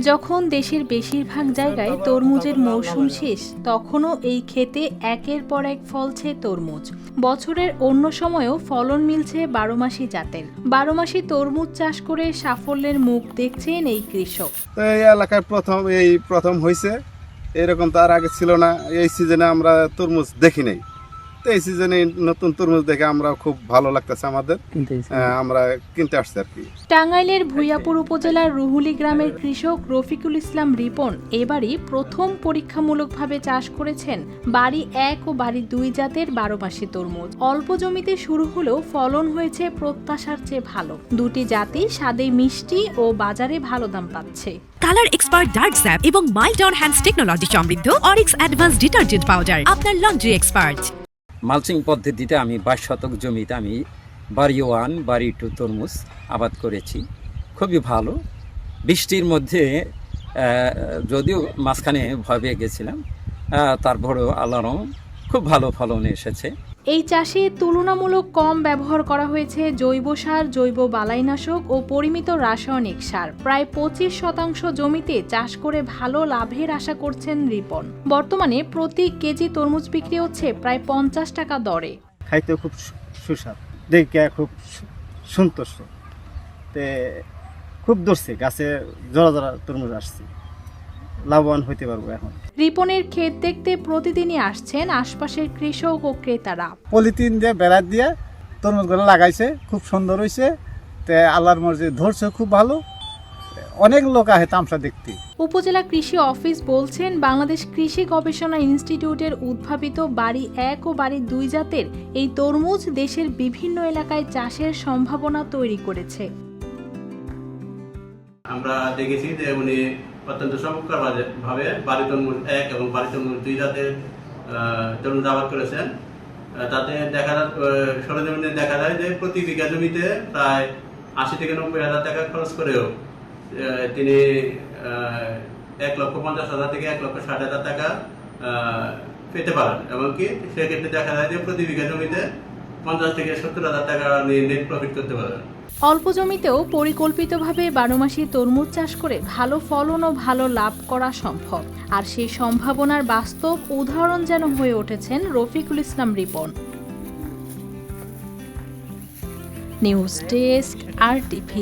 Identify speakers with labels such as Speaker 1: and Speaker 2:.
Speaker 1: যখন দেশের বেশিরভাগ জায়গায় তরমুজের মৌসুম শেষ, তখনও এই ক্ষেতে একের পর এক ফলছে তরমুজ। বছরের অন্য সময়েও ফলন মিলছে বারোমাসি জাতের। বারোমাসি তরমুজ চাষ করে সাফল্যের মুখ দেখছেন এই কৃষক।
Speaker 2: তো এই এলাকায় প্রথম হয়েছে, এরকম তার আগে ছিল না। এই সিজনে আমরা তরমুজ দেখি নাই, তো এই সিজনে নতুন তরমুজ দেখে আমরা খুব ভালো লাগতেছে আমাদের, আমরা কিনতে আসছি আর কি।
Speaker 1: টাঙ্গাইলের ভূঁইয়াপুর উপজেলার রুহুলি গ্রামের কৃষক রফিকুল ইসলাম রিপন এবারই প্রথম পরীক্ষামূলকভাবে চাষ করেছেন বাড়ি 1 ও বাড়ি 2 জাতের বারোমাসি তরমুজ। অল্প জমিতে শুরু হলেও ফলন হয়েছে প্রত্যাশার চেয়ে ভালো। দুটি জাতি স্বাদে মিষ্টি ও বাজারে ভালো দাম পাচ্ছে।
Speaker 3: কালার এক্সপার্ট ডার্ক স্যাপ এবং মাইল্ড অন হ্যান্ডস টেকনোলজি সমৃদ্ধ অরিক্স অ্যাডভান্স ডিটারজেন্ট পাউডার আপনার লন্ড্রি এক্সপার্ট।
Speaker 4: মালচিং পদ্ধতিতে আমি 22 শতক জমিতে আমি বাড়ি 1 বাড়ি 2 তরমুজ আবাদ করেছি। খুবই ভালো। বৃষ্টির মধ্যে যদিও মাঝখানে ভয় পেয়ে গেছিলাম, তারপরেও আল্লাহর রহমতে খুব ভালো ফলন এসেছে।
Speaker 1: এই চাষে তুলনামূলক কম ব্যবহার করা হয়েছে জৈব সার, জৈব বালাইনাশক ও পরিমিত রাসায়নিক সার। প্রায় 25% জমিতে চাষ করে ভালো লাভের আশা করছেন রিপন। বর্তমানে প্রতি কেজি তরমুজ বিক্রি হচ্ছে প্রায় 50 টাকা দরে।
Speaker 5: খাইতে খুব সুস্বাদু, দেখে খুব সন্তুষ্ট। খুব ধরছে, গাছে জোড়া জোড়া তরমুজ আসছে, লাভবান হইতে পারবো এখন।
Speaker 1: রিপনের ক্ষেত দেখতে প্রতিদিনই আসছেন আশপাশের কৃষক ও ক্রেতারা।
Speaker 5: পলিথিন দিয়ে বেড়া দিয়ে তরমুজগুলো লাগাইছে, খুব সুন্দর হয়েছে। আল্লাহর মর্জি ধরছে খুব ভালো, অনেক লোক আহে তামসা দেখতে।
Speaker 1: উপজেলা কৃষি অফিস বলছেন, বাংলাদেশ কৃষি গবেষণা ইনস্টিটিউটের উদ্ভাবিত বাড়ি 1 ও বাড়ি 2 জাতের এই তরমুজ দেশের বিভিন্ন এলাকায় চাষের সম্ভাবনা তৈরি করেছে।
Speaker 6: আমরা দেখেছি যে উনি অত্যন্ত চমৎকারভাবে বাড়ি তরমুজ 1 এবং বাড়ি তরমুজ 2 জাতের তরমুজ আবাদ করেছেন। তাতে সরজমিনে দেখা যায় যে প্রতি বিঘা জমিতে প্রায় 80 থেকে 90 হাজার টাকা খরচ করেও তিনি 1,50,000 থেকে 1,60,000 টাকা পেতে পারেন। এমনকি সেক্ষেত্রে দেখা যায় যে প্রতি বিঘা জমিতে 50 থেকে 70,000 টাকা নেট প্রফিট করতে পারেন।
Speaker 1: অল্প জমিতেও পরিকল্পিতভাবে বারোমাসি তরমুজ চাষ করে ভালো ফলন ও ভালো লাভ করা সম্ভব। আর সেই সম্ভাবনার বাস্তব উদাহরণ যেন হয়ে উঠেছেন Rafiqul Islam Ripon. News desk, RTV।